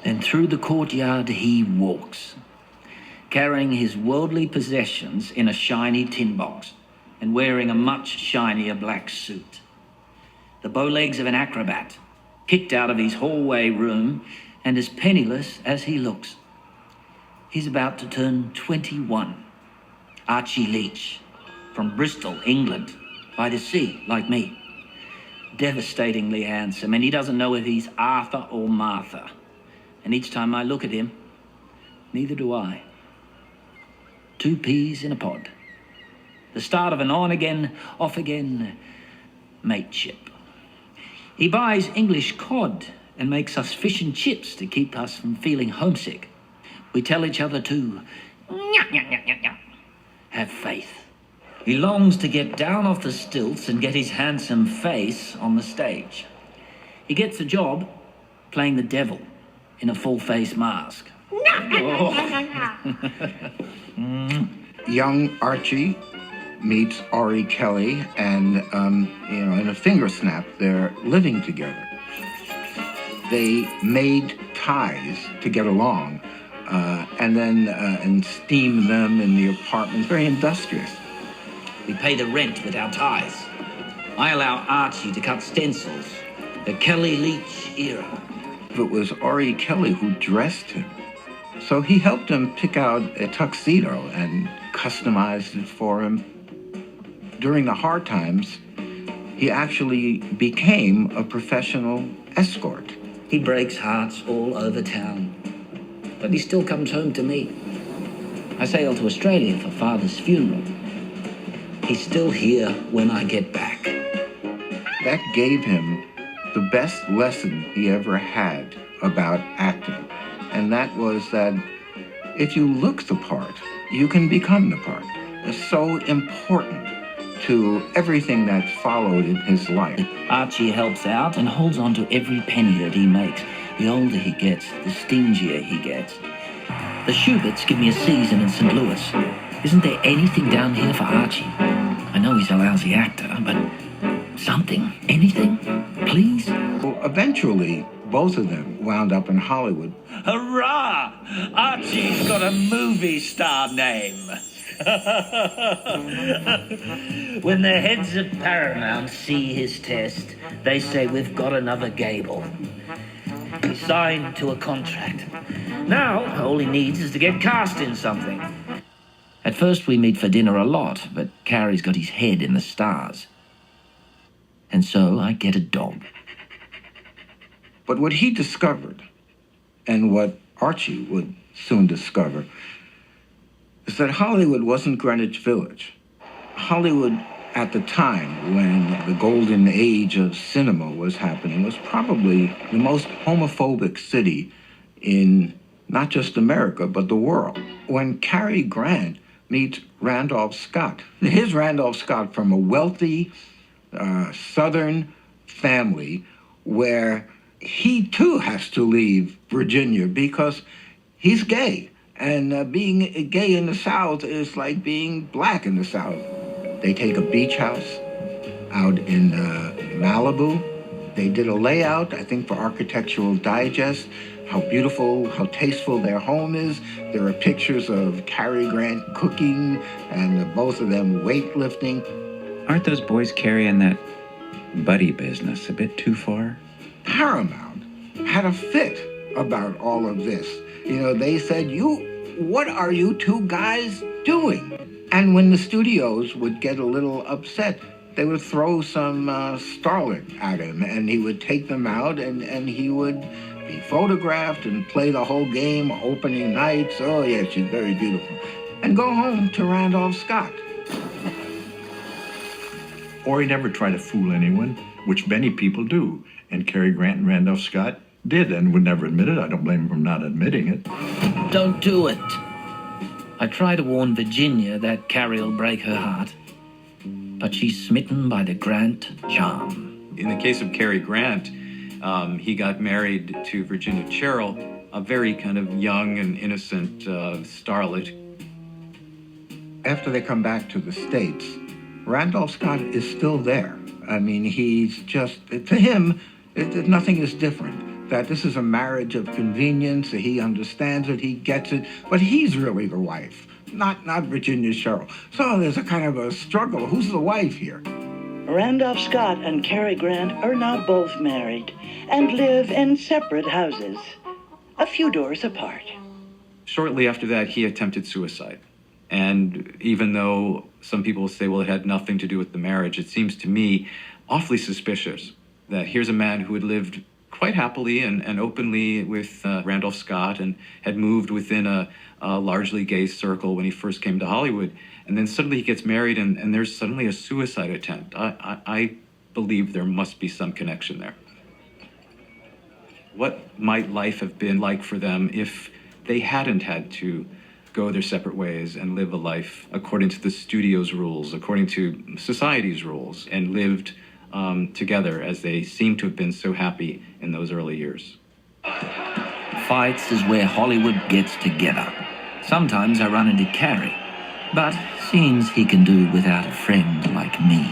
Then through the courtyard he walks, carrying his worldly possessions in a shiny tin box and wearing a much shinier black suit. The bow legs of an acrobat, kicked out of his hallway room and as penniless as he looks. He's about to turn 21. Archie Leach, from Bristol, England, by the sea, like me. Devastatingly handsome, and he doesn't know if he's Arthur or Martha. And each time I look at him, neither do I. 2 peas in a pod. The start of an on-again, off-again mateship. He buys English cod and makes us fish and chips to keep us from feeling homesick. We tell each other to have faith. He longs to get down off the stilts and get his handsome face on the stage. He gets a job playing the devil in a full-face mask. Young Archie meets Orry-Kelly, and in a finger snap, they're living together. They made ties to get along, and steam them in the apartment. Very industrious. We pay the rent with our ties. I allow Archie to cut stencils. The Kelly Leach era. It was Orry-Kelly who dressed him. So he helped him pick out a tuxedo and customized it for him. During the hard times, he actually became a professional escort. He breaks hearts all over town, but he still comes home to me. I sail to Australia for Father's funeral. He's still here when I get back. That gave him the best lesson he ever had about acting. And that was that if you look the part, you can become the part. It's so important to everything that followed in his life. Archie helps out and holds on to every penny that he makes. The older he gets, the stingier he gets. The Schuberts give me a season in St. Louis. Isn't there anything down here for Archie? I know he's a lousy actor, but something, anything, please? Well, eventually, both of them wound up in Hollywood. Hurrah! Archie's got a movie star name. When the heads of Paramount see his test, they say we've got another Gable. He's signed to a contract. Now, all he needs is to get cast in something. At first we meet for dinner a lot, but Cary's got his head in the stars. And so I get a dog. But what he discovered, and what Archie would soon discover, is that Hollywood wasn't Greenwich Village. Hollywood, at the time when the golden age of cinema was happening, was probably the most homophobic city in not just America, but the world. When Cary Grant meets Randolph Scott, here's Randolph Scott from a wealthy Southern family where he too has to leave Virginia because he's gay. And being gay in the South is like being black in the South. They take a beach house out in Malibu. They did a layout, I think, for Architectural Digest, how beautiful, how tasteful their home is. There are pictures of Cary Grant cooking and both of them weightlifting. Aren't those boys carrying that buddy business a bit too far? Paramount had a fit about all of this. You know, they said, what are you two guys doing? And when the studios would get a little upset, they would throw some starlet at him, and he would take them out, and he would be photographed and play the whole game, opening nights. Oh, yeah, she's very beautiful. And go home to Randolph Scott. Orry never tried to fool anyone, which many people do. And Cary Grant and Randolph Scott did and would never admit it. I don't blame him for not admitting it. Don't do it. I try to warn Virginia that Cary'll break her heart, but she's smitten by the Grant charm. In the case of Cary Grant, he got married to Virginia Cherrill, a very kind of young and innocent starlet. After they come back to the States, Randolph Scott is still there. I mean, he's just, to him, nothing is different. that this is a marriage of convenience, that he understands it, he gets it, but he's really the wife, not Virginia Sherrill. So there's a kind of a struggle. Who's the wife here? Randolph Scott and Cary Grant are now both married and live in separate houses, a few doors apart. Shortly after that, he attempted suicide. And even though some people say, well, it had nothing to do with the marriage, it seems to me awfully suspicious that here's a man who had lived quite happily and openly with Randolph Scott and had moved within a largely gay circle when he first came to Hollywood. And then suddenly he gets married and there's suddenly a suicide attempt. I believe there must be some connection there. What might life have been like for them if they hadn't had to go their separate ways and live a life according to the studio's rules, according to society's rules, and lived together as they seem to have been so happy in those early years? Fights is where Hollywood gets together. Sometimes I run into Cary, but seems he can do without a friend like me.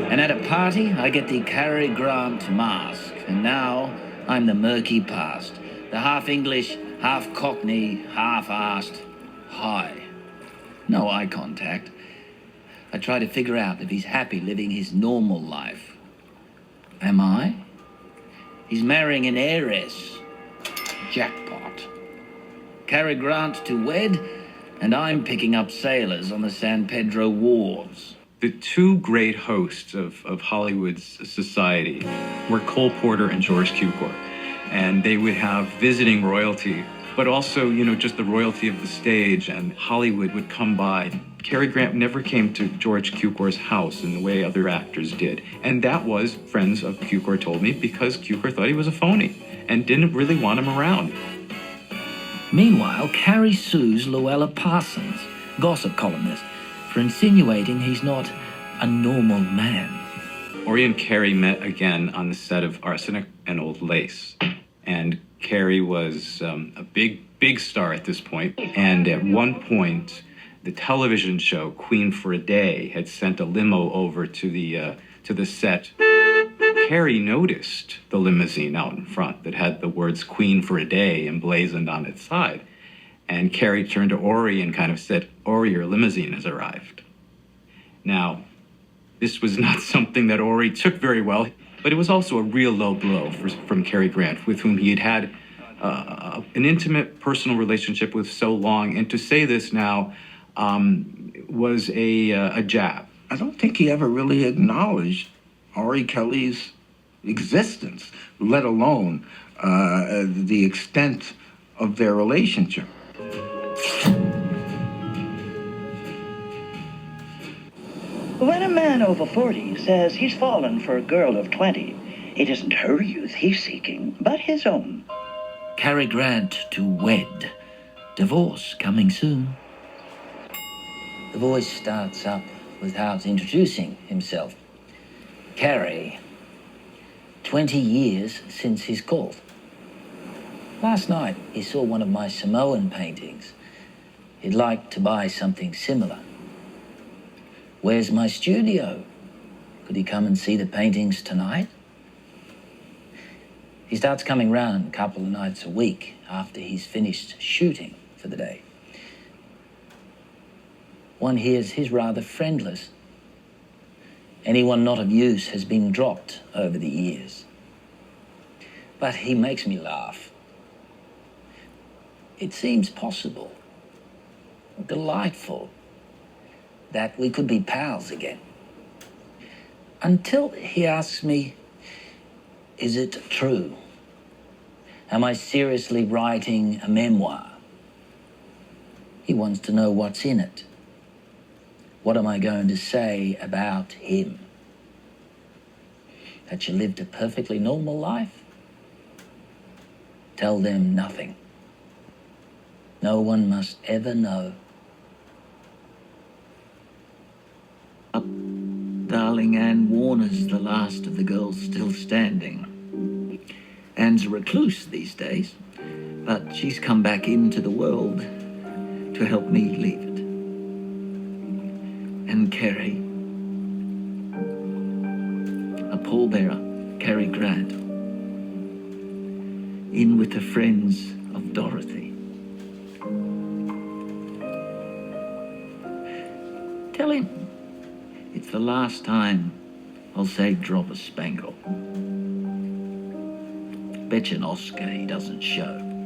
And at a party, I get the Cary Grant mask, and now I'm the murky past, the half-English, half-Cockney, half-arsed hi. No eye contact. I try to figure out if he's happy living his normal life. Am I? He's marrying an heiress. Jackpot. Cary Grant to wed, and I'm picking up sailors on the San Pedro wharves. The two great hosts of Hollywood's society were Cole Porter and George Cukor. And they would have visiting royalty, but also, just the royalty of the stage, and Hollywood would come by. Cary Grant never came to George Cukor's house in the way other actors did. And that was, friends of Cukor told me, because Cukor thought he was a phony and didn't really want him around. Meanwhile, Cary sues Luella Parsons, gossip columnist, for insinuating he's not a normal man. Orry and Cary met again on the set of Arsenic and Old Lace. And Cary was a big star at this point. And at one point, the television show Queen for a Day had sent a limo over to the set. Cary noticed the limousine out in front that had the words Queen for a Day emblazoned on its side. And Cary turned to Orry and kind of said, "Orry, your limousine has arrived." Now, this was not something that Orry took very well, but it was also a real low blow from Cary Grant, with whom he had had an intimate personal relationship with so long. And to say this now was a jab. I don't think he ever really acknowledged Orry-Kelly's existence, let alone the extent of their relationship. When a man over 40 says he's fallen for a girl of 20, it isn't her youth he's seeking, but his own. Cary Grant to wed. Divorce coming soon. The voice starts up without introducing himself. Cary, 20 years since he's called. Last night, he saw one of my Samoan paintings. He'd like to buy something similar. Where's my studio? Could he come and see the paintings tonight? He starts coming round a couple of nights a week after he's finished shooting for the day. One hears he's rather friendless. Anyone not of use has been dropped over the years. But he makes me laugh. It seems possible, delightful, that we could be pals again. Until he asks me, is it true? Am I seriously writing a memoir? He wants to know what's in it. What am I going to say about him? That you lived a perfectly normal life? Tell them nothing. No one must ever know. Darling Anne Warner's the last of the girls still standing. Anne's a recluse these days, but she's come back into the world to help me leave it. And Cary, a pallbearer, Cary Grant, in with the friends of Dorothy. Tell him it's the last time I'll say drop a spangle. Bet you an Oscar he doesn't show.